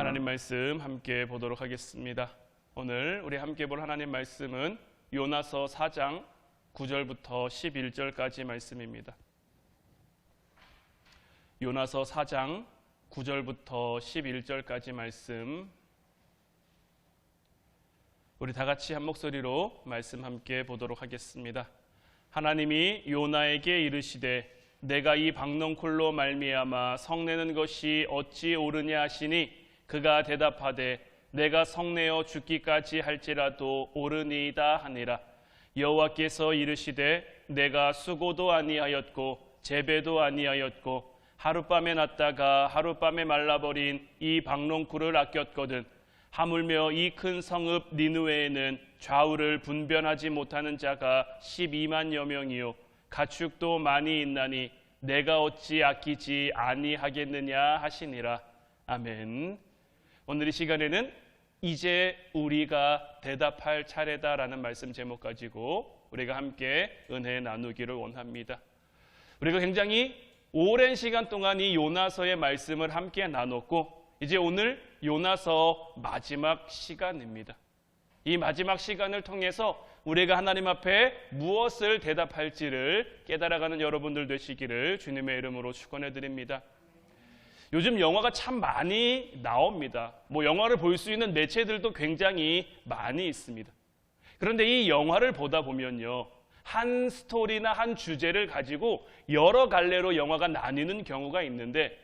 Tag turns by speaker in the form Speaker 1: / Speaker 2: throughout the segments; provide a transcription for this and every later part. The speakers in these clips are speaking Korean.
Speaker 1: 하나님 말씀 함께 보도록 하겠습니다. 오늘 우리 함께 볼 하나님 말씀은 요나서 4장 9절부터 11절까지 말씀입니다. 요나서 4장 9절부터 11절까지 말씀, 우리 다 같이 한 목소리로 말씀 함께 보도록 하겠습니다. 하나님이 요나에게 이르시되 내가 이 박넝쿨로 말미암아 성내는 것이 어찌 옳으냐 하시니 그가 대답하되 내가 성내어 죽기까지 할지라도 옳으니이다 하니라. 여호와께서 이르시되 내가 수고도 아니하였고 재배도 아니하였고 하룻밤에 났다가 하룻밤에 말라버린 이 박넝쿨을 아꼈거든. 하물며 이 큰 성읍 니느웨에는 좌우를 분변하지 못하는 자가 12만여 명이요 가축도 많이 있나니 내가 어찌 아끼지 아니하겠느냐 하시니라. 아멘. 오늘 이 시간에는 이제 우리가 대답할 차례다라는 말씀 제목 가지고 우리가 함께 은혜 나누기를 원합니다. 우리가 굉장히 오랜 시간 동안 이 요나서의 말씀을 함께 나눴고 이제 오늘 요나서 마지막 시간입니다. 이 마지막 시간을 통해서 우리가 하나님 앞에 무엇을 대답할지를 깨달아가는 여러분들 되시기를 주님의 이름으로 축원해 드립니다. 요즘 영화가 참 많이 나옵니다. 영화를 볼 수 있는 매체들도 굉장히 많이 있습니다. 그런데 이 영화를 보다 보면요, 한 스토리나 한 주제를 가지고 여러 갈래로 영화가 나뉘는 경우가 있는데,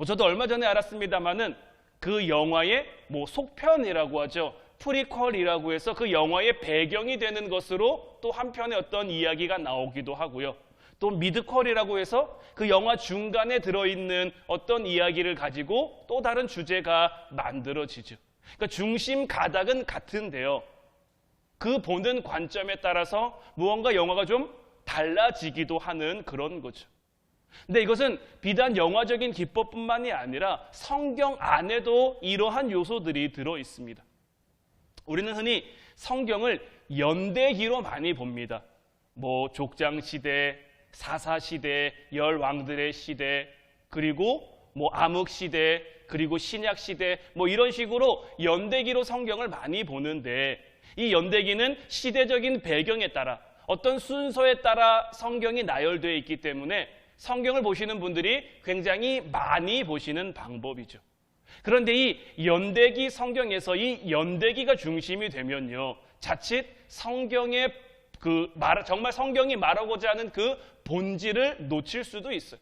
Speaker 1: 저도 얼마 전에 알았습니다마는 그 영화의 속편이라고 하죠. 프리퀄이라고 해서 그 영화의 배경이 되는 것으로 또 한편의 어떤 이야기가 나오기도 하고요. 또 미드퀄이라고 해서 그 영화 중간에 들어있는 어떤 이야기를 가지고 또 다른 주제가 만들어지죠. 그러니까 중심 가닥은 같은데요, 그 보는 관점에 따라서 무언가 영화가 좀 달라지기도 하는 그런 거죠. 근데 이것은 비단 영화적인 기법뿐만이 아니라 성경 안에도 이러한 요소들이 들어 있습니다. 우리는 흔히 성경을 연대기로 많이 봅니다. 족장시대, 사사시대, 열왕들의 시대, 그리고 암흑시대, 그리고 신약시대, 이런 식으로 연대기로 성경을 많이 보는데, 이 연대기는 시대적인 배경에 따라 어떤 순서에 따라 성경이 나열되어 있기 때문에 성경을 보시는 분들이 굉장히 많이 보시는 방법이죠. 그런데 이 연대기 성경에서 이 연대기가 중심이 되면요, 자칫 성경의 정말 성경이 말하고자 하는 그 본질을 놓칠 수도 있어요.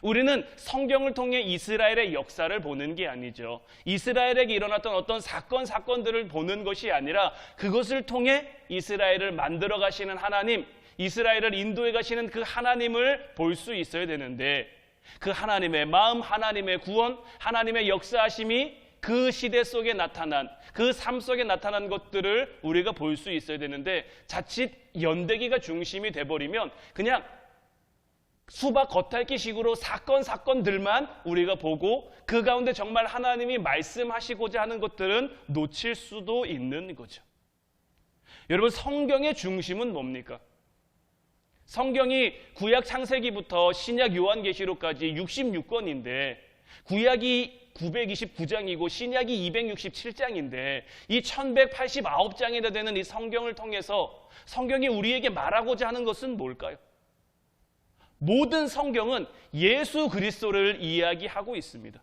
Speaker 1: 우리는 성경을 통해 이스라엘의 역사를 보는 게 아니죠. 이스라엘에게 일어났던 어떤 사건들을 보는 것이 아니라 그것을 통해 이스라엘을 만들어 가시는 하나님, 이스라엘을 인도해 가시는 그 하나님을 볼 수 있어야 되는데, 그 하나님의 마음, 하나님의 구원, 하나님의 역사하심이 그 시대 속에 나타난, 그 삶 속에 나타난 것들을 우리가 볼 수 있어야 되는데, 자칫 연대기가 중심이 돼버리면 그냥 수박 겉핥기식으로 사건들만 우리가 보고 그 가운데 정말 하나님이 말씀하시고자 하는 것들은 놓칠 수도 있는 거죠. 여러분, 성경의 중심은 뭡니까? 성경이 구약 창세기부터 신약 요한계시록까지 66권인데 구약이 929장이고 신약이 267장인데 이 1189장이나 되는 이 성경을 통해서 성경이 우리에게 말하고자 하는 것은 뭘까요? 모든 성경은 예수 그리스도를 이야기하고 있습니다.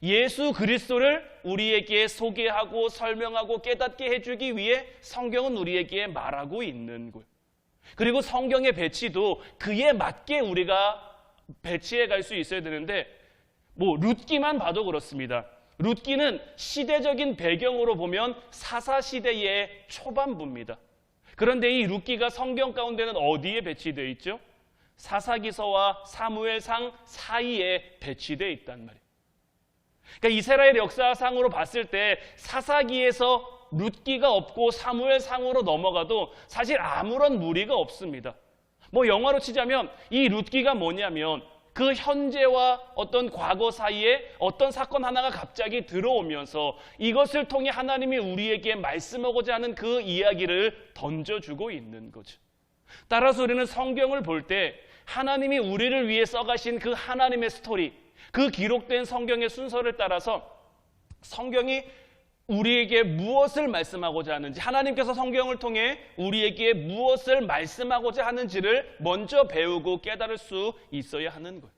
Speaker 1: 예수 그리스도를 우리에게 소개하고 설명하고 깨닫게 해주기 위해 성경은 우리에게 말하고 있는 거예요. 그리고 성경의 배치도 그에 맞게 우리가 배치해 갈 수 있어야 되는데, 룻기만 봐도 그렇습니다. 룻기는 시대적인 배경으로 보면 사사시대의 초반부입니다. 그런데 이 룻기가 성경 가운데는 어디에 배치되어 있죠? 사사기서와 사무엘상 사이에 배치되어 있단 말이에요. 그러니까 이스라엘 역사상으로 봤을 때 사사기에서 룻기가 없고 사무엘상으로 넘어가도 사실 아무런 무리가 없습니다. 영화로 치자면 이 룻기가 뭐냐면 그 현재와 어떤 과거 사이에 어떤 사건 하나가 갑자기 들어오면서 이것을 통해 하나님이 우리에게 말씀하고자 하는 그 이야기를 던져주고 있는 거죠. 따라서 우리는 성경을 볼 때 하나님이 우리를 위해 써가신 그 하나님의 스토리, 그 기록된 성경의 순서를 따라서 성경이 우리에게 무엇을 말씀하고자 하는지, 하나님께서 성경을 통해 우리에게 무엇을 말씀하고자 하는지를 먼저 배우고 깨달을 수 있어야 하는 거예요.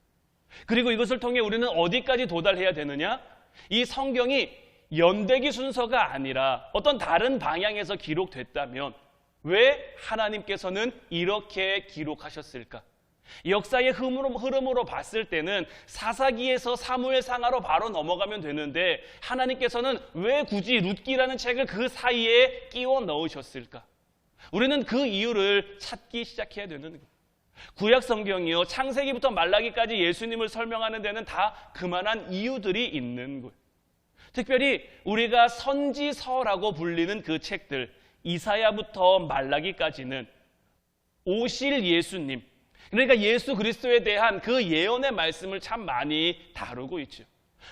Speaker 1: 그리고 이것을 통해 우리는 어디까지 도달해야 되느냐? 이 성경이 연대기 순서가 아니라 어떤 다른 방향에서 기록됐다면 왜 하나님께서는 이렇게 기록하셨을까? 역사의 흐름으로 봤을 때는 사사기에서 사무엘상하로 바로 넘어가면 되는데 하나님께서는 왜 굳이 룻기라는 책을 그 사이에 끼워 넣으셨을까? 우리는 그 이유를 찾기 시작해야 되는 거예요. 구약 성경이요, 창세기부터 말라기까지 예수님을 설명하는 데는 다 그만한 이유들이 있는 거예요. 특별히 우리가 선지서라고 불리는 그 책들, 이사야부터 말라기까지는 오실 예수님, 그러니까 예수 그리스도에 대한 그 예언의 말씀을 참 많이 다루고 있죠.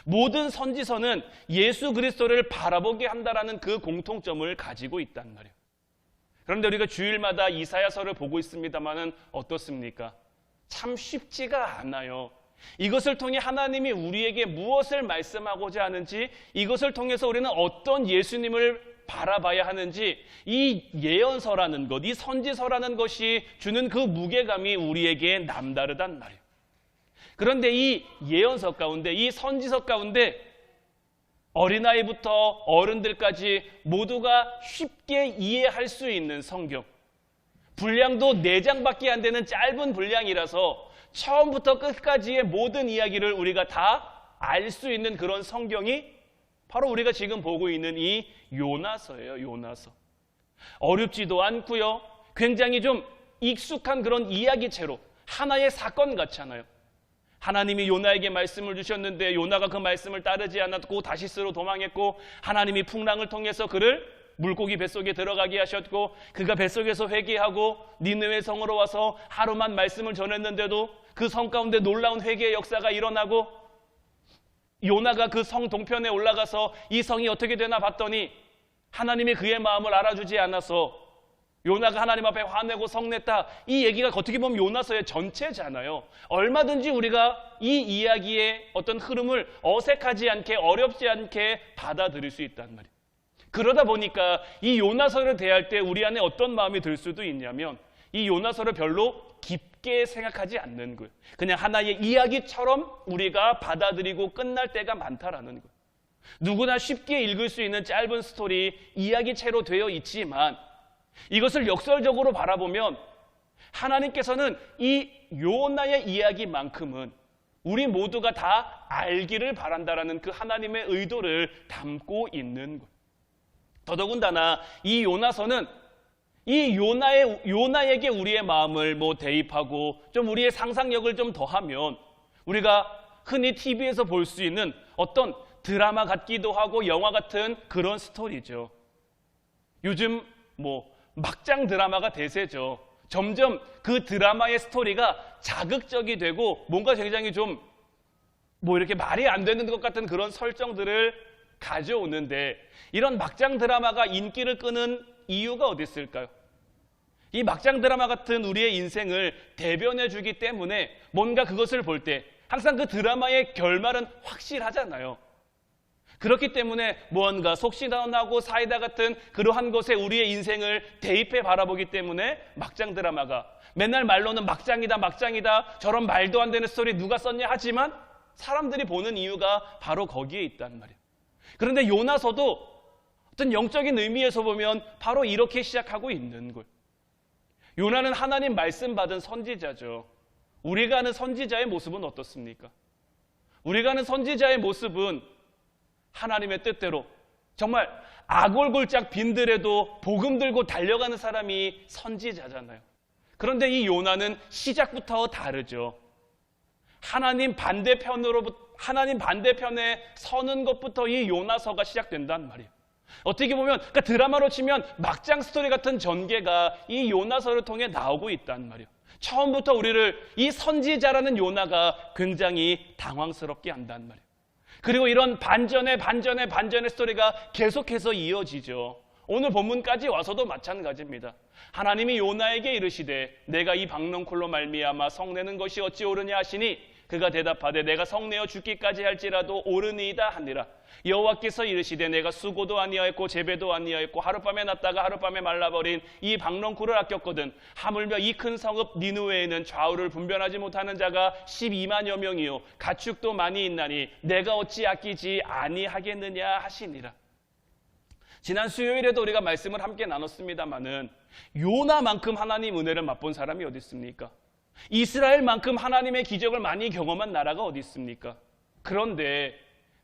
Speaker 1: 모든 선지서는 예수 그리스도를 바라보게 한다라는 그 공통점을 가지고 있단 말이에요. 그런데 우리가 주일마다 이사야서를 보고 있습니다만은 어떻습니까? 참 쉽지가 않아요. 이것을 통해 하나님이 우리에게 무엇을 말씀하고자 하는지, 이것을 통해서 우리는 어떤 예수님을 바라봐야 하는지, 이 예언서라는 것, 이 선지서라는 것이 주는 그 무게감이 우리에게 남다르단 말이에요. 그런데 이 예언서 가운데, 이 선지서 가운데 어린아이부터 어른들까지 모두가 쉽게 이해할 수 있는 성경, 분량도 4장밖에 안 되는 짧은 분량이라서 처음부터 끝까지의 모든 이야기를 우리가 다 알 수 있는 그런 성경이 바로 우리가 지금 보고 있는 이 요나서예요. 요나서. 어렵지도 않고요, 굉장히 좀 익숙한 그런 이야기체로 하나의 사건 같잖아요. 하나님이 요나에게 말씀을 주셨는데 요나가 그 말씀을 따르지 않았고 다시스로 도망했고, 하나님이 풍랑을 통해서 그를 물고기 뱃속에 들어가게 하셨고, 그가 뱃속에서 회개하고 니느웨 성으로 와서 하루만 말씀을 전했는데도 그 성 가운데 놀라운 회개의 역사가 일어나고, 요나가 그 성 동편에 올라가서 이 성이 어떻게 되나 봤더니 하나님이 그의 마음을 알아주지 않아서 요나가 하나님 앞에 화내고 성냈다. 이 얘기가 어떻게 보면 요나서의 전체잖아요. 얼마든지 우리가 이 이야기의 어떤 흐름을 어색하지 않게, 어렵지 않게 받아들일 수 있단 말이에요. 그러다 보니까 이 요나서를 대할 때 우리 안에 어떤 마음이 들 수도 있냐면, 이 요나서를 별로 깊게 생각하지 않는 거예요. 그냥 하나의 이야기처럼 우리가 받아들이고 끝날 때가 많다라는 거예요. 누구나 쉽게 읽을 수 있는 짧은 스토리, 이야기체로 되어 있지만 이것을 역설적으로 바라보면 하나님께서는 이 요나의 이야기만큼은 우리 모두가 다 알기를 바란다라는 그 하나님의 의도를 담고 있는 거예요. 더더군다나 이 요나서는 이 요나에게 우리의 마음을 대입하고 좀 우리의 상상력을 좀 더하면 우리가 흔히 TV에서 볼 수 있는 어떤 드라마 같기도 하고 영화 같은 그런 스토리죠. 요즘 막장 드라마가 대세죠. 점점 그 드라마의 스토리가 자극적이 되고 뭔가 굉장히 좀 이렇게 말이 안 되는 것 같은 그런 설정들을 가져오는데, 이런 막장 드라마가 인기를 끄는 이유가 어디 있을까요? 이 막장 드라마 같은 우리의 인생을 대변해 주기 때문에 뭔가 그것을 볼 때 항상 그 드라마의 결말은 확실하잖아요. 그렇기 때문에 무언가 속시원하고 사이다 같은 그러한 것에 우리의 인생을 대입해 바라보기 때문에 막장 드라마가 맨날 말로는 막장이다 막장이다, 저런 말도 안 되는 스토리 누가 썼냐 하지만 사람들이 보는 이유가 바로 거기에 있단 말이에요. 그런데 요나서도 어떤 영적인 의미에서 보면 바로 이렇게 시작하고 있는 거예요. 요나는 하나님 말씀 받은 선지자죠. 우리가 아는 선지자의 모습은 어떻습니까? 우리가 아는 선지자의 모습은 하나님의 뜻대로 정말 아골골짝 빈들에도 복음 들고 달려가는 사람이 선지자잖아요. 그런데 이 요나는 시작부터 다르죠. 하나님 반대편에 서는 것부터 이 요나서가 시작된단 말이에요. 어떻게 보면 그러니까 드라마로 치면 막장 스토리 같은 전개가 이 요나서를 통해 나오고 있단 말이에요. 처음부터 우리를 이 선지자라는 요나가 굉장히 당황스럽게 한단 말이에요. 그리고 이런 반전의 스토리가 계속해서 이어지죠. 오늘 본문까지 와서도 마찬가지입니다. 하나님이 요나에게 이르시되 내가 이 박넝쿨로 말미암아 성내는 것이 어찌 옳으냐 하시니 그가 대답하되 내가 성내어 죽기까지 할지라도 옳으니이다 하니라. 여호와께서 이르시되 내가 수고도 아니하였고 재배도 아니하였고 하룻밤에 났다가 하룻밤에 말라버린 이 박넝쿨을 아꼈거든. 하물며 이 큰 성읍 니느웨에는 좌우를 분별하지 못하는 자가 12만여 명이요 가축도 많이 있나니 내가 어찌 아끼지 아니하겠느냐 하시니라. 지난 수요일에도 우리가 말씀을 함께 나눴습니다마는 요나만큼 하나님 은혜를 맛본 사람이 어디 있습니까? 이스라엘만큼 하나님의 기적을 많이 경험한 나라가 어디 있습니까? 그런데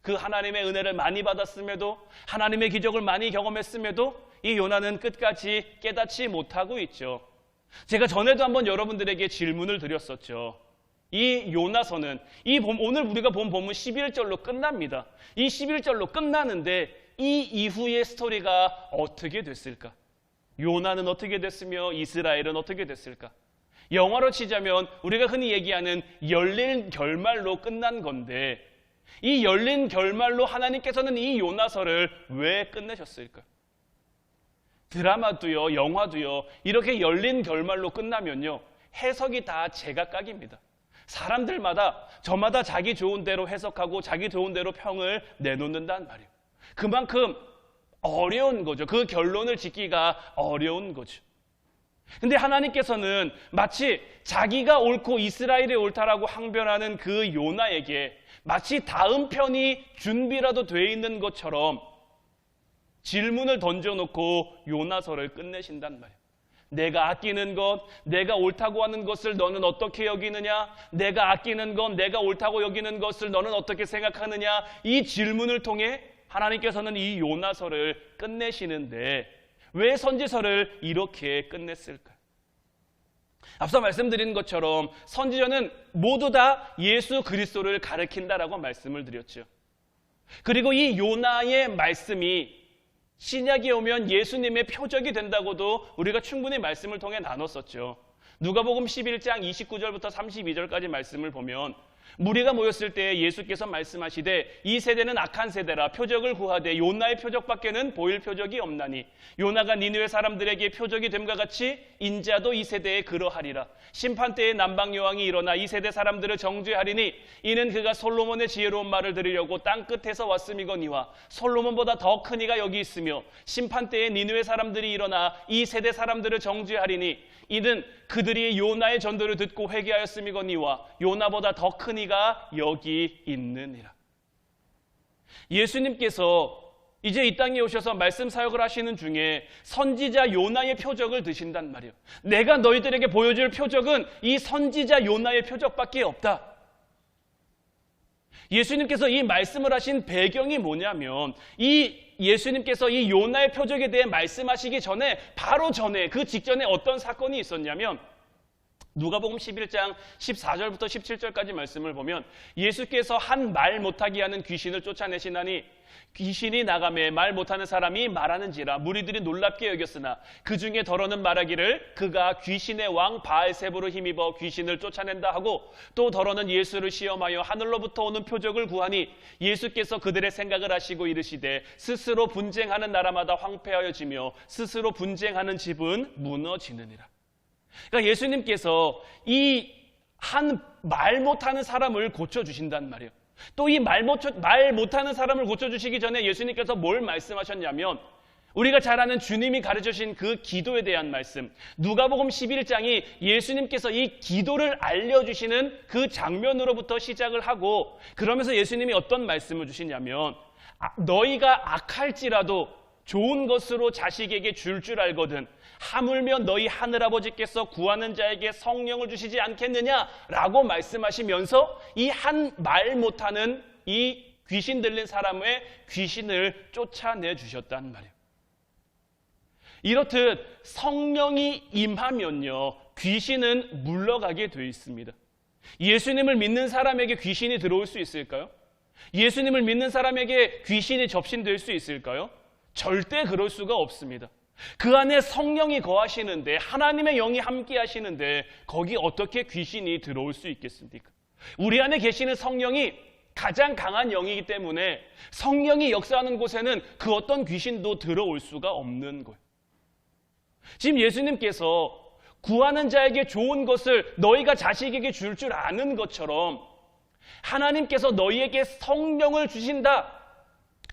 Speaker 1: 그 하나님의 은혜를 많이 받았음에도, 하나님의 기적을 많이 경험했음에도 이 요나는 끝까지 깨닫지 못하고 있죠. 제가 전에도 한번 여러분들에게 질문을 드렸었죠. 이 요나서는 오늘 우리가 본 본문 11절로 끝납니다. 이 11절로 끝나는데 이 이후의 스토리가 어떻게 됐을까? 요나는 어떻게 됐으며 이스라엘은 어떻게 됐을까? 영어로 치자면 우리가 흔히 얘기하는 열린 결말로 끝난 건데, 이 열린 결말로 하나님께서는 이 요나서를 왜 끝내셨을까? 드라마도요, 영화도요, 이렇게 열린 결말로 끝나면요, 해석이 다 제각각입니다. 사람들마다 저마다 자기 좋은 대로 해석하고 자기 좋은 대로 평을 내놓는단 말이에요. 그만큼 어려운 거죠. 그 결론을 짓기가 어려운 거죠. 근데 하나님께서는 마치 자기가 옳고 이스라엘이 옳다라고 항변하는 그 요나에게 마치 다음 편이 준비라도 돼 있는 것처럼 질문을 던져놓고 요나서를 끝내신단 말이에요. 내가 아끼는 것, 내가 옳다고 하는 것을 너는 어떻게 여기느냐? 내가 아끼는 것, 내가 옳다고 여기는 것을 너는 어떻게 생각하느냐? 이 질문을 통해 하나님께서는 이 요나서를 끝내시는데 왜 선지서를 이렇게 끝냈을까요? 앞서 말씀드린 것처럼 선지서는 모두 다 예수 그리스도를 가리킨다라고 말씀을 드렸죠. 그리고 이 요나의 말씀이 신약에 오면 예수님의 표적이 된다고도 우리가 충분히 말씀을 통해 나눴었죠. 누가복음 11장 29절부터 32절까지 말씀을 보면 무리가 모였을 때 예수께서 말씀하시되 이 세대는 악한 세대라 표적을 구하되 요나의 표적밖에는 보일 표적이 없나니 요나가 니느웨 사람들에게 표적이 됨과 같이 인자도 이 세대에 그러하리라. 심판때에 남방여왕이 일어나 이 세대 사람들을 정죄하리니 이는 그가 솔로몬의 지혜로운 말을 들으려고 땅끝에서 왔음이거니와 솔로몬보다 더 큰 이가 여기 있으며 심판때에 니느웨 사람들이 일어나 이 세대 사람들을 정죄하리니 이는 그들이 요나의 전도를 듣고 회개하였음이거니와 요나보다 더 큰 이가 여기 있느니라. 예수님께서 이제 이 땅에 오셔서 말씀 사역을 하시는 중에 선지자 요나의 표적을 드신단 말이에요. 내가 너희들에게 보여줄 표적은 이 선지자 요나의 표적밖에 없다. 예수님께서 이 말씀을 하신 배경이 뭐냐면 예수님께서 이 요나의 표적에 대해 말씀하시기 전에 바로 전에 그 직전에 어떤 사건이 있었냐면 누가복음 11장 14절부터 17절까지 말씀을 보면 예수께서 한 말 못하게 하는 귀신을 쫓아내시나니 귀신이 나가매 말 못하는 사람이 말하는지라 무리들이 놀랍게 여겼으나 그 중에 더러는 말하기를 그가 귀신의 왕 바알세부로 힘입어 귀신을 쫓아낸다 하고 또 더러는 예수를 시험하여 하늘로부터 오는 표적을 구하니 예수께서 그들의 생각을 아시고 이르시되 스스로 분쟁하는 나라마다 황폐하여지며 스스로 분쟁하는 집은 무너지느니라. 그러니까 예수님께서 이 한 말 못하는 사람을 고쳐주신단 말이에요. 또 이 말 못하는 사람을 고쳐주시기 전에 예수님께서 뭘 말씀하셨냐면 우리가 잘 아는 주님이 가르쳐주신 그 기도에 대한 말씀, 누가복음 11장이 예수님께서 이 기도를 알려주시는 그 장면으로부터 시작을 하고 그러면서 예수님이 어떤 말씀을 주시냐면 너희가 악할지라도 좋은 것으로 자식에게 줄 알거든 하물며 너희 하늘아버지께서 구하는 자에게 성령을 주시지 않겠느냐라고 말씀하시면서 이 한 말 못하는 이 귀신 들린 사람의 귀신을 쫓아내 주셨단 말이에요. 이렇듯 성령이 임하면요 귀신은 물러가게 되어 있습니다. 예수님을 믿는 사람에게 귀신이 들어올 수 있을까요? 예수님을 믿는 사람에게 귀신이 접신될 수 있을까요? 절대 그럴 수가 없습니다. 그 안에 성령이 거하시는데 하나님의 영이 함께 하시는데 거기 어떻게 귀신이 들어올 수 있겠습니까? 우리 안에 계시는 성령이 가장 강한 영이기 때문에 성령이 역사하는 곳에는 그 어떤 귀신도 들어올 수가 없는 거예요. 지금 예수님께서 구하는 자에게 좋은 것을 너희가 자식에게 줄 아는 것처럼 하나님께서 너희에게 성령을 주신다.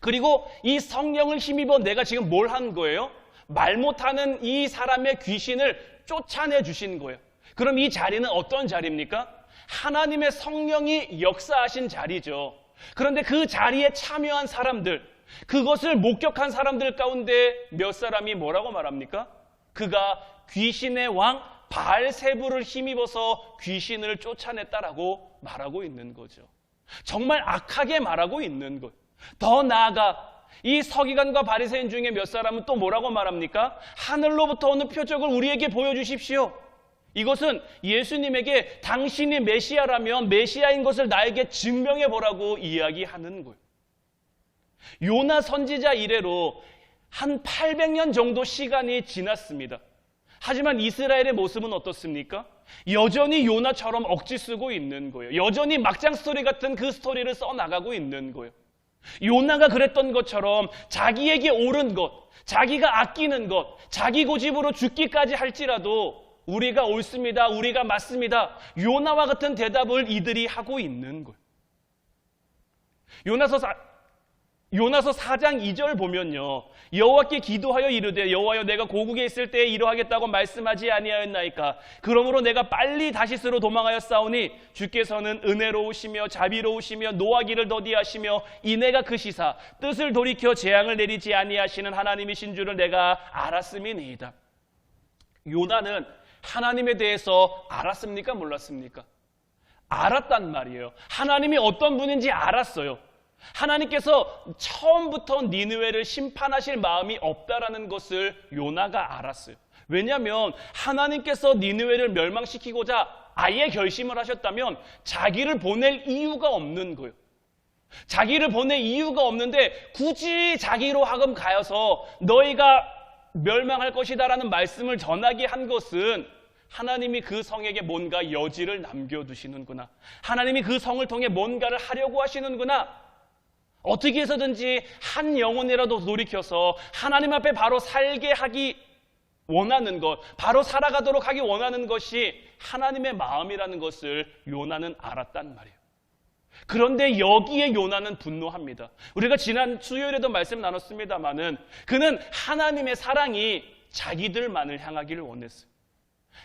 Speaker 1: 그리고 이 성령을 힘입어 내가 지금 뭘 한 거예요? 말 못하는 이 사람의 귀신을 쫓아내 주신 거예요. 그럼 이 자리는 어떤 자리입니까? 하나님의 성령이 역사하신 자리죠. 그런데 그 자리에 참여한 사람들, 그것을 목격한 사람들 가운데 몇 사람이 뭐라고 말합니까? 그가 귀신의 왕 바알세불을 힘입어서 귀신을 쫓아냈다라고 말하고 있는 거죠. 정말 악하게 말하고 있는 거예요. 더 나아가 이 서기관과 바리새인 중에 몇 사람은 또 뭐라고 말합니까? 하늘로부터 오는 표적을 우리에게 보여주십시오. 이것은 예수님에게 당신이 메시아라면 메시아인 것을 나에게 증명해 보라고 이야기하는 거예요. 요나 선지자 이래로 한 800년 정도 시간이 지났습니다. 하지만 이스라엘의 모습은 어떻습니까? 여전히 요나처럼 억지 쓰고 있는 거예요. 여전히 막장 스토리 같은 그 스토리를 써나가고 있는 거예요. 요나가 그랬던 것처럼 자기에게 옳은 것, 자기가 아끼는 것, 자기 고집으로 죽기까지 할지라도 우리가 옳습니다, 우리가 맞습니다, 요나와 같은 대답을 이들이 하고 있는 거예요. 요나서 4장 2절 보면요, 여호와께 기도하여 이르되 여호와여 내가 고국에 있을 때에 이러하겠다고 말씀하지 아니하였나이까. 그러므로 내가 빨리 다시스로 도망하였사오니 주께서는 은혜로우시며 자비로우시며 노하기를 더디하시며 이내가 크시사 뜻을 돌이켜 재앙을 내리지 아니하시는 하나님이신 줄을 내가 알았음이니이다. 요나는 하나님에 대해서 알았습니까? 몰랐습니까? 알았단 말이에요. 하나님이 어떤 분인지 알았어요. 하나님께서 처음부터 니느웨를 심판하실 마음이 없다라는 것을 요나가 알았어요. 왜냐하면 하나님께서 니느웨를 멸망시키고자 아예 결심을 하셨다면 자기를 보낼 이유가 없는 거예요. 자기를 보낼 이유가 없는데 굳이 자기로 하금 가여서 너희가 멸망할 것이다라는 말씀을 전하게 한 것은 하나님이 그 성에게 뭔가 여지를 남겨두시는구나. 하나님이 그 성을 통해 뭔가를 하려고 하시는구나. 어떻게 해서든지 한 영혼이라도 돌이켜서 하나님 앞에 바로 살게 하기 원하는 것, 바로 살아가도록 하기 원하는 것이 하나님의 마음이라는 것을 요나는 알았단 말이에요. 그런데 여기에 요나는 분노합니다. 우리가 지난 수요일에도 말씀 나눴습니다마는 그는 하나님의 사랑이 자기들만을 향하기를 원했어요.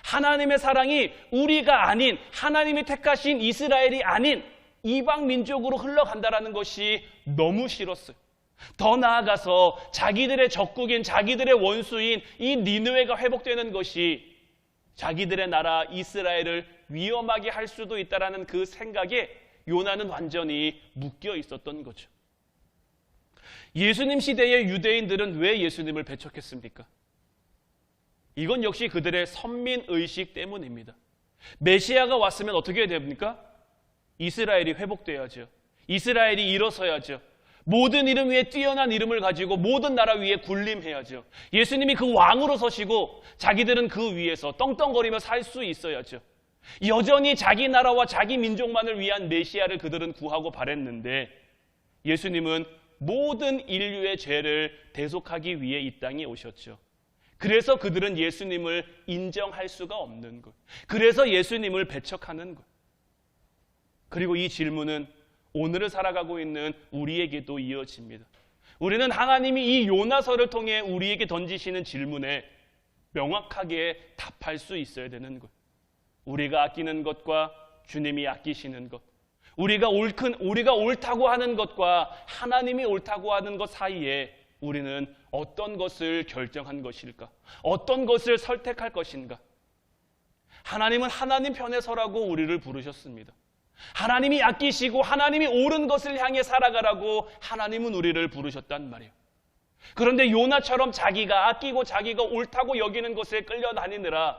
Speaker 1: 하나님의 사랑이 우리가 아닌, 하나님이 택하신 이스라엘이 아닌 이방 민족으로 흘러간다라는 것이 너무 싫었어요. 더 나아가서 자기들의 적국인, 자기들의 원수인 이 니느웨가 회복되는 것이 자기들의 나라 이스라엘을 위험하게 할 수도 있다라는 그 생각에 요나는 완전히 묶여 있었던 거죠. 예수님 시대의 유대인들은 왜 예수님을 배척했습니까? 이건 역시 그들의 선민의식 때문입니다. 메시아가 왔으면 어떻게 해야 됩니까? 이스라엘이 회복돼야죠. 이스라엘이 일어서야죠. 모든 이름 위에 뛰어난 이름을 가지고 모든 나라 위에 군림해야죠. 예수님이 그 왕으로 서시고 자기들은 그 위에서 떵떵거리며 살 수 있어야죠. 여전히 자기 나라와 자기 민족만을 위한 메시아를 그들은 구하고 바랬는데 예수님은 모든 인류의 죄를 대속하기 위해 이 땅에 오셨죠. 그래서 그들은 예수님을 인정할 수가 없는 것. 그래서 예수님을 배척하는 것. 그리고 이 질문은 오늘을 살아가고 있는 우리에게도 이어집니다. 우리는 하나님이 이 요나서를 통해 우리에게 던지시는 질문에 명확하게 답할 수 있어야 되는 것. 우리가 아끼는 것과 주님이 아끼시는 것, 우리가 옳다고 하는 것과 하나님이 옳다고 하는 것 사이에 우리는 어떤 것을 결정한 것일까? 어떤 것을 선택할 것인가? 하나님은 하나님 편에 서라고 우리를 부르셨습니다. 하나님이 아끼시고 하나님이 옳은 것을 향해 살아가라고 하나님은 우리를 부르셨단 말이에요. 그런데 요나처럼 자기가 아끼고 자기가 옳다고 여기는 것에 끌려다니느라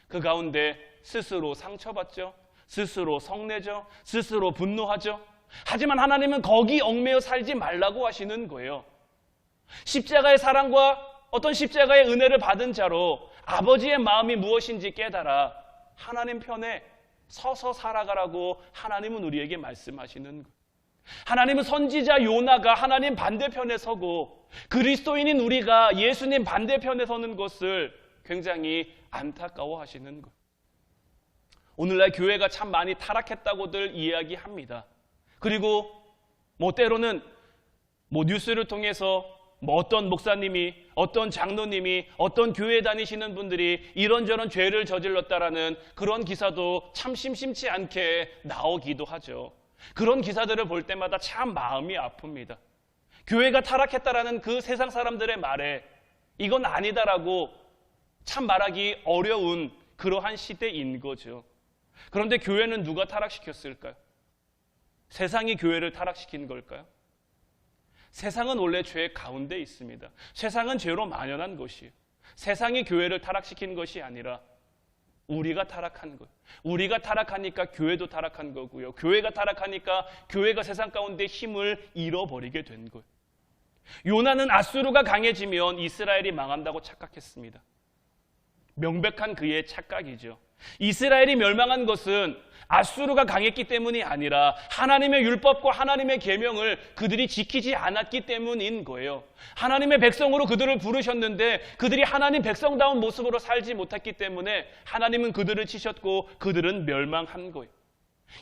Speaker 1: 그 가운데 스스로 상처받죠. 스스로 성내죠. 스스로 분노하죠. 하지만 하나님은 거기 얽매여 살지 말라고 하시는 거예요. 십자가의 사랑과 어떤 십자가의 은혜를 받은 자로 아버지의 마음이 무엇인지 깨달아 하나님 편에 서서 살아가라고 하나님은 우리에게 말씀하시는 거예요. 하나님은 선지자 요나가 하나님 반대편에 서고 그리스도인인 우리가 예수님 반대편에 서는 것을 굉장히 안타까워하시는 거예요. 오늘날 교회가 참 많이 타락했다고들 이야기합니다. 그리고 때로는 뉴스를 통해서 어떤 목사님이, 어떤 장로님이, 어떤 교회 다니시는 분들이 이런저런 죄를 저질렀다라는 그런 기사도 참 심심치 않게 나오기도 하죠. 그런 기사들을 볼 때마다 참 마음이 아픕니다. 교회가 타락했다라는 그 세상 사람들의 말에 이건 아니다라고 참 말하기 어려운 그러한 시대인 거죠. 그런데 교회는 누가 타락시켰을까요? 세상이 교회를 타락시킨 걸까요? 세상은 원래 죄 가운데 있습니다. 세상은 죄로 만연한 것이에요. 세상이 교회를 타락시킨 것이 아니라 우리가 타락한 거예요. 우리가 타락하니까 교회도 타락한 거고요. 교회가 타락하니까 교회가 세상 가운데 힘을 잃어버리게 된 거예요. 요나는 아수르가 강해지면 이스라엘이 망한다고 착각했습니다. 명백한 그의 착각이죠. 이스라엘이 멸망한 것은 아수르가 강했기 때문이 아니라 하나님의 율법과 하나님의 계명을 그들이 지키지 않았기 때문인 거예요. 하나님의 백성으로 그들을 부르셨는데 그들이 하나님 백성다운 모습으로 살지 못했기 때문에 하나님은 그들을 치셨고 그들은 멸망한 거예요.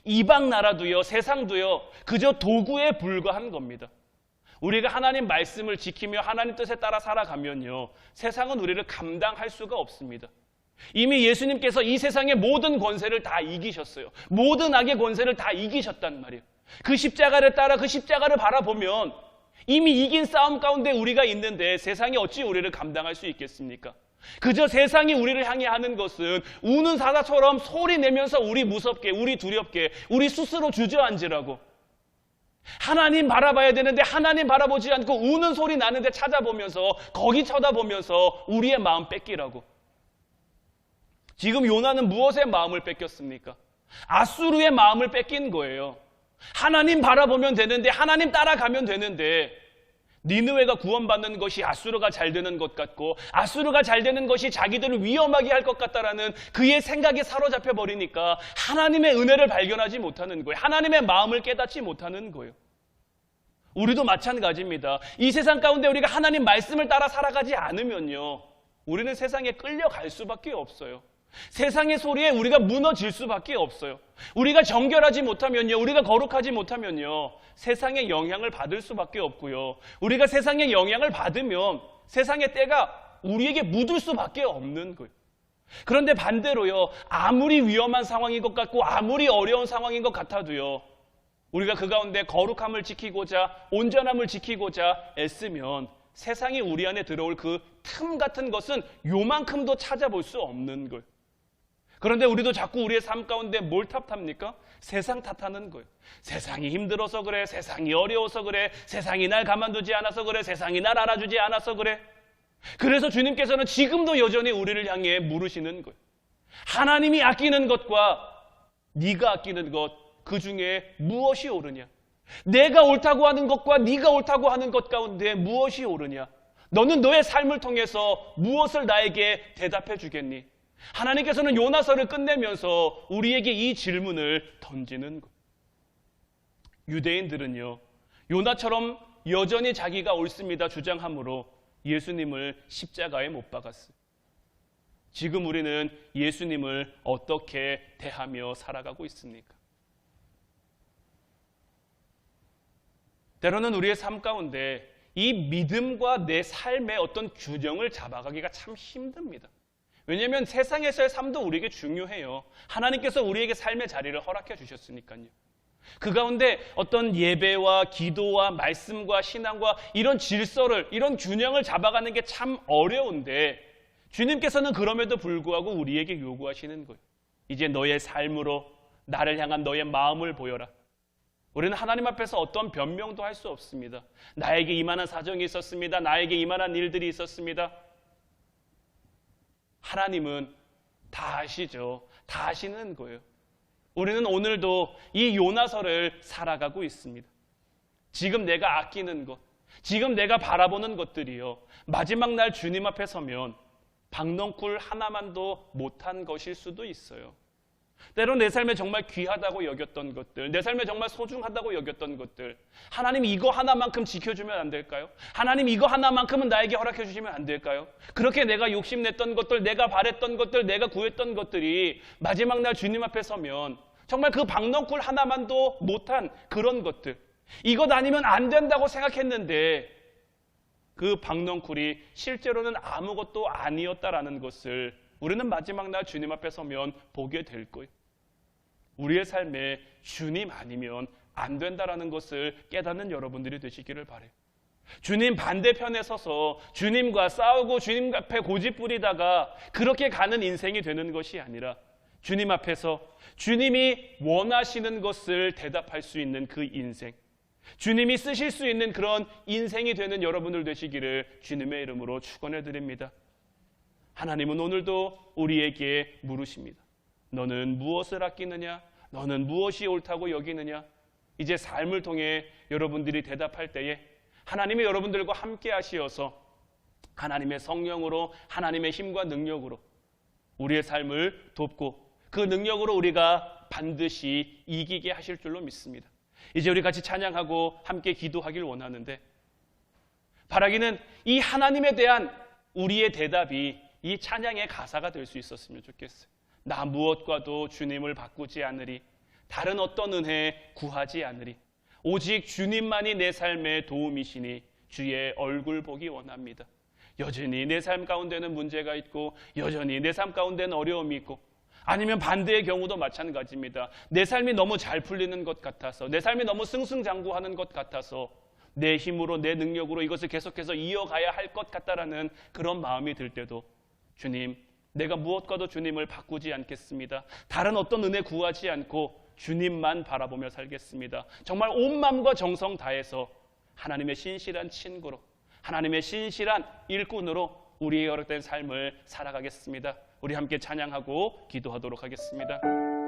Speaker 1: 이방 나라도요, 세상도요, 그저 도구에 불과한 겁니다. 우리가 하나님 말씀을 지키며 하나님 뜻에 따라 살아가면요, 세상은 우리를 감당할 수가 없습니다. 이미 예수님께서 이 세상의 모든 권세를 다 이기셨어요. 모든 악의 권세를 다 이기셨단 말이에요. 그 십자가를 따라 그 십자가를 바라보면 이미 이긴 싸움 가운데 우리가 있는데 세상이 어찌 우리를 감당할 수 있겠습니까? 그저 세상이 우리를 향해 하는 것은 우는 사자처럼 소리 내면서 우리 무섭게, 우리 두렵게, 우리 스스로 주저앉으라고. 하나님 바라봐야 되는데 하나님 바라보지 않고 우는 소리 나는데 찾아보면서 거기 쳐다보면서 우리의 마음 뺏기라고. 지금 요나는 무엇의 마음을 뺏겼습니까? 아수르의 마음을 뺏긴 거예요. 하나님 바라보면 되는데 하나님 따라가면 되는데 니느웨가 구원받는 것이 아수르가 잘 되는 것 같고 아수르가 잘 되는 것이 자기들을 위험하게 할 것 같다라는 그의 생각에 사로잡혀 버리니까 하나님의 은혜를 발견하지 못하는 거예요. 하나님의 마음을 깨닫지 못하는 거예요. 우리도 마찬가지입니다. 이 세상 가운데 우리가 하나님 말씀을 따라 살아가지 않으면요, 우리는 세상에 끌려갈 수밖에 없어요. 세상의 소리에 우리가 무너질 수밖에 없어요. 우리가 정결하지 못하면요, 우리가 거룩하지 못하면요, 세상의 영향을 받을 수밖에 없고요. 우리가 세상의 영향을 받으면 세상의 때가 우리에게 묻을 수밖에 없는 거예요. 그런데 반대로요, 아무리 위험한 상황인 것 같고 아무리 어려운 상황인 것 같아도요, 우리가 그 가운데 거룩함을 지키고자 온전함을 지키고자 애쓰면 세상이 우리 안에 들어올 그 틈 같은 것은 요만큼도 찾아볼 수 없는 거예요. 그런데 우리도 자꾸 우리의 삶 가운데 뭘 탓합니까? 세상 탓하는 거예요. 세상이 힘들어서 그래, 세상이 어려워서 그래, 세상이 날 가만두지 않아서 그래, 세상이 날 알아주지 않아서 그래. 그래서 주님께서는 지금도 여전히 우리를 향해 물으시는 거예요. 하나님이 아끼는 것과 네가 아끼는 것, 그 중에 무엇이 옳으냐? 내가 옳다고 하는 것과 네가 옳다고 하는 것 가운데 무엇이 옳으냐? 너는 너의 삶을 통해서 무엇을 나에게 대답해 주겠니? 하나님께서는 요나서를 끝내면서 우리에게 이 질문을 던지는 거예요. 유대인들은요, 요나처럼 여전히 자기가 옳습니다 주장함으로 예수님을 십자가에 못 박았어요. 지금 우리는 예수님을 어떻게 대하며 살아가고 있습니까? 때로는 우리의 삶 가운데 이 믿음과 내 삶의 어떤 균형을 잡아가기가 참 힘듭니다. 왜냐하면 세상에서의 삶도 우리에게 중요해요. 하나님께서 우리에게 삶의 자리를 허락해 주셨으니까요. 그 가운데 어떤 예배와 기도와 말씀과 신앙과 이런 질서를, 이런 균형을 잡아가는 게 참 어려운데 주님께서는 그럼에도 불구하고 우리에게 요구하시는 거예요. 이제 너의 삶으로 나를 향한 너의 마음을 보여라. 우리는 하나님 앞에서 어떤 변명도 할 수 없습니다. 나에게 이만한 사정이 있었습니다. 나에게 이만한 일들이 있었습니다. 하나님은 다 아시죠. 다 아시는 거예요. 우리는 오늘도 이 요나서를 살아가고 있습니다. 지금 내가 아끼는 것, 지금 내가 바라보는 것들이요, 마지막 날 주님 앞에 서면 박넝쿨 하나만도 못한 것일 수도 있어요. 때론 내 삶에 정말 귀하다고 여겼던 것들, 내 삶에 정말 소중하다고 여겼던 것들, 하나님 이거 하나만큼 지켜주면 안 될까요? 하나님 이거 하나만큼은 나에게 허락해 주시면 안 될까요? 그렇게 내가 욕심냈던 것들, 내가 바랬던 것들, 내가 구했던 것들이 마지막 날 주님 앞에 서면 정말 그 박넝쿨 하나만도 못한 그런 것들, 이것 아니면 안 된다고 생각했는데 그 박넝쿨이 실제로는 아무것도 아니었다라는 것을 우리는 마지막 날 주님 앞에 서면 보게 될 거예요. 우리의 삶에 주님 아니면 안 된다라는 것을 깨닫는 여러분들이 되시기를 바라요. 주님 반대편에 서서 주님과 싸우고 주님 앞에 고집 부리다가 그렇게 가는 인생이 되는 것이 아니라 주님 앞에서 주님이 원하시는 것을 대답할 수 있는 그 인생, 주님이 쓰실 수 있는 그런 인생이 되는 여러분들 되시기를 주님의 이름으로 축원해 드립니다. 하나님은 오늘도 우리에게 물으십니다. 너는 무엇을 아끼느냐? 너는 무엇이 옳다고 여기느냐? 이제 삶을 통해 여러분들이 대답할 때에 하나님이 여러분들과 함께 하시어서 하나님의 성령으로, 하나님의 힘과 능력으로 우리의 삶을 돕고 그 능력으로 우리가 반드시 이기게 하실 줄로 믿습니다. 이제 우리 같이 찬양하고 함께 기도하길 원하는데, 바라기는 이 하나님에 대한 우리의 대답이 이 찬양의 가사가 될 수 있었으면 좋겠어요. 나 무엇과도 주님을 바꾸지 않으리, 다른 어떤 은혜 구하지 않으리, 오직 주님만이 내 삶의 도움이시니 주의 얼굴 보기 원합니다. 여전히 내 삶 가운데는 문제가 있고, 여전히 내 삶 가운데는 어려움이 있고, 아니면 반대의 경우도 마찬가지입니다. 내 삶이 너무 잘 풀리는 것 같아서, 내 삶이 너무 승승장구하는 것 같아서 내 힘으로, 내 능력으로 이것을 계속해서 이어가야 할 것 같다라는 그런 마음이 들 때도 주님, 내가 무엇과도 주님을 바꾸지 않겠습니다. 다른 어떤 은혜 구하지 않고 주님만 바라보며 살겠습니다. 정말 온 마음과 정성 다해서 하나님의 신실한 친구로, 하나님의 신실한 일꾼으로 우리의 허락된 삶을 살아가겠습니다. 우리 함께 찬양하고 기도하도록 하겠습니다.